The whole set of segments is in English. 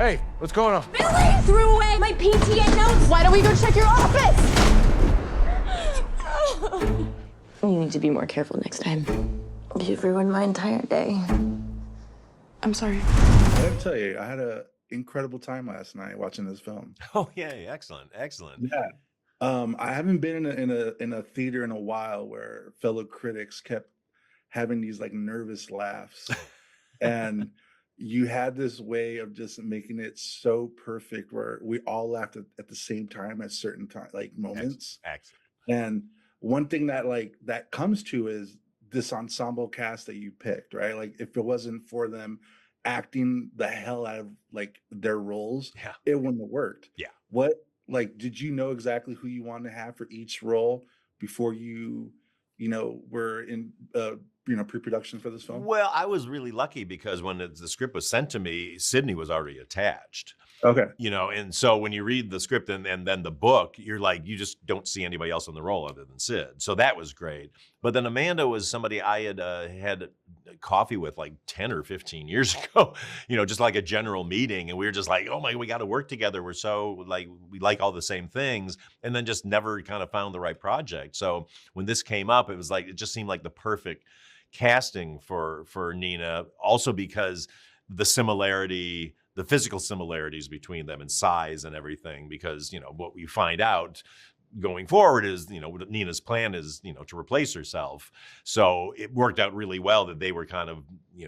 Hey, what's going on? Millie threw away my PTA notes. Why don't we go check your office? You need to be more careful next time. You've ruined my entire day. I'm sorry. I gotta tell you, I had an incredible time last night watching this film. Oh, yay. Excellent. Excellent. Yeah. I haven't been in a theater in a while where fellow critics kept having these like nervous laughs. And you had this way of just making it so perfect where we all laughed at the same time at certain time like moments. Excellent. And one thing that like that comes to is this ensemble cast that you picked, right? Like if it wasn't for them acting the hell out of like their roles, Yeah. it wouldn't have worked. Yeah. What like did you know exactly who you wanted to have for each role before you were in pre-production for this film? Well, I was really lucky because when the script was sent to me, Sydney was already attached. Okay. And so when you read the script and then the book, you're like, you just don't see anybody else in the role other than Sid. So that was great. But then Amanda was somebody I had coffee with like 10 or 15 years ago, just like a general meeting. And we were just like, oh my, we got to work together. We're so like, we like all the same things, and then just never kind of found the right project. So when this came up, it was like, it just seemed like the perfect casting for Nina, also because the physical similarities between them and size and everything, because what we find out going forward is Nina's plan is to replace herself. So it worked out really well that they were kind of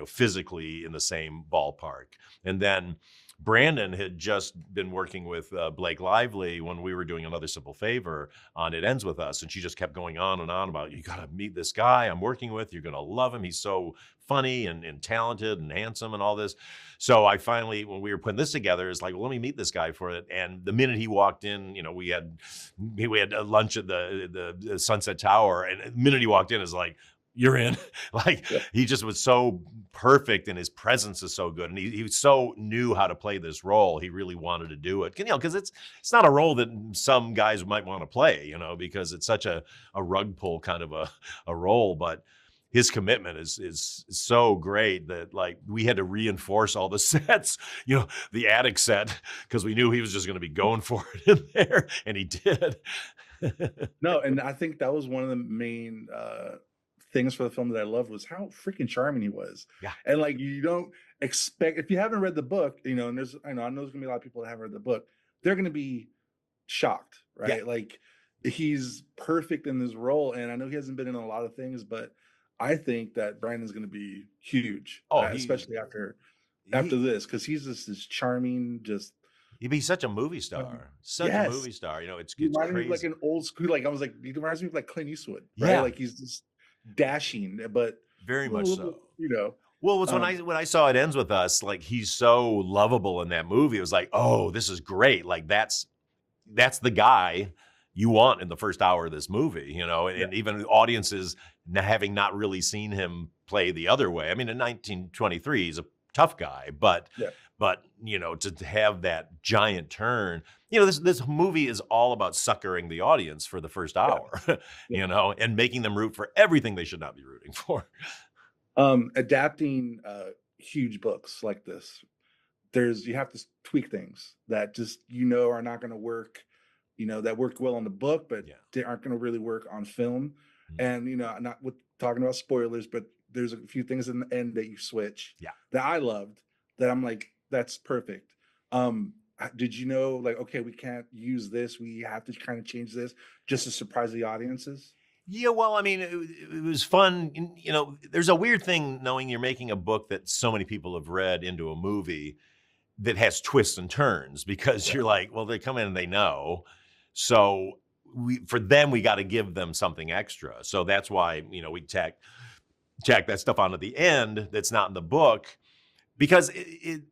physically in the same ballpark. And then Brandon had just been working with Blake Lively when we were doing Another Simple Favor on It Ends With Us. And she just kept going on and on about, you got to meet this guy I'm working with. You're going to love him. He's so funny and talented and handsome and all this. So I finally, when we were putting this together, it's like, well, let me meet this guy for it. And the minute he walked in, we had a lunch at the Sunset Tower. And the minute he walked in, it's like, you're in. Like, yeah. He just was so perfect, and his presence is so good, and he so knew how to play this role. He really wanted to do it, because it's not a role that some guys might want to play, because it's such a rug pull kind of a role. But his commitment is so great that like we had to reinforce all the sets, the attic set, because we knew he was just going to be going for it in there, and he did. No, and I think that was one of the main things for the film that I loved was how freaking charming he was. Yeah. And like you don't expect, if you haven't read the book, and I know there's gonna be a lot of people that haven't read the book, they're gonna be shocked, right? Yeah. Like he's perfect in this role, and I know he hasn't been in a lot of things, but I think that Brandon's gonna be huge. Especially after this, because he's just this charming, just he'd be such a movie star. A movie star. It's crazy. Me of like an old school, like I was like, he reminds me of like Clint Eastwood, right? Yeah. Like he's just dashing, but very much so. Well, it was when I saw It Ends With Us, like he's so lovable in that movie. It was like, oh, this is great. Like that's the guy you want in the first hour of this movie, and even audiences having not really seen him play the other way. I mean, in 1923, he's a tough guy, but to have that giant turn, this movie is all about suckering the audience for the first hour, and making them root for everything they should not be rooting for. Adapting huge books like this, you have to tweak things that just are not going to work, that worked well on the book, but they aren't going to really work on film. Mm-hmm. And I'm not talking about spoilers, but there's a few things in the end that you switch that I loved, that I'm like, that's perfect. Did you know, like, okay, we can't use this, we have to kind of change this just to surprise the audiences? Yeah, well, I mean, it was fun. There's a weird thing knowing you're making a book that so many people have read into a movie that has twists and turns, because you're like, well, they come in and they know. So for them, we got to give them something extra. So that's why, we tack that stuff on at the end that's not in the book, because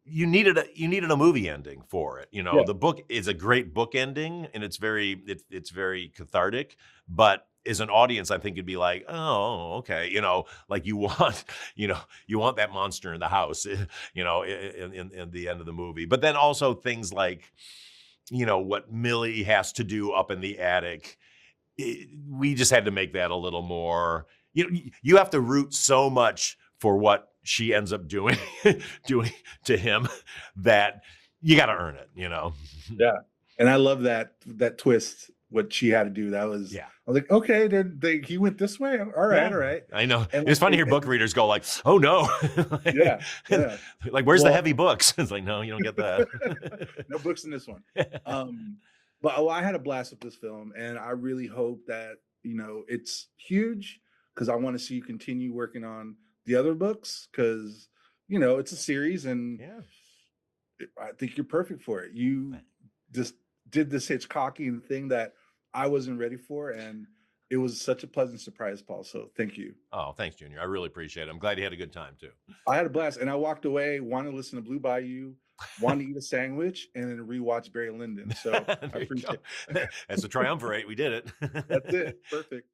you needed a movie ending for it. The book is a great book ending, and it's very cathartic. But as an audience, I think you'd be like, oh, okay, like you want that monster in the house, in the end of the movie. But then also things like, what Millie has to do up in the attic. We just had to make that a little more. You have to root so much for what she ends up doing to him, that you got to earn it, you know? Yeah. And I love that twist, what she had to do. That was, Yeah. I was like, okay, he went this way. All right, Yeah. all right. I know. And It's funny to hear book readers go like, oh no. Like, yeah. like, where's the Well- heavy books? It's like, no, you don't get that. No books in this one. But I had a blast with this film, and I really hope that, it's huge, because I want to see you continue working on the other books, because, it's a series, and Yeah. I think you're perfect for it. You just did this Hitchcockian thing that I wasn't ready for, and it was such a pleasant surprise, Paul. So thank you. Oh, thanks, Junior. I really appreciate it. I'm glad you had a good time too. I had a blast, and I walked away wanting to listen to Blue Bayou, wanting to eat a sandwich, and then rewatch Barry Lyndon. So I appreciate it. That's a triumvirate. We did it. That's it. Perfect.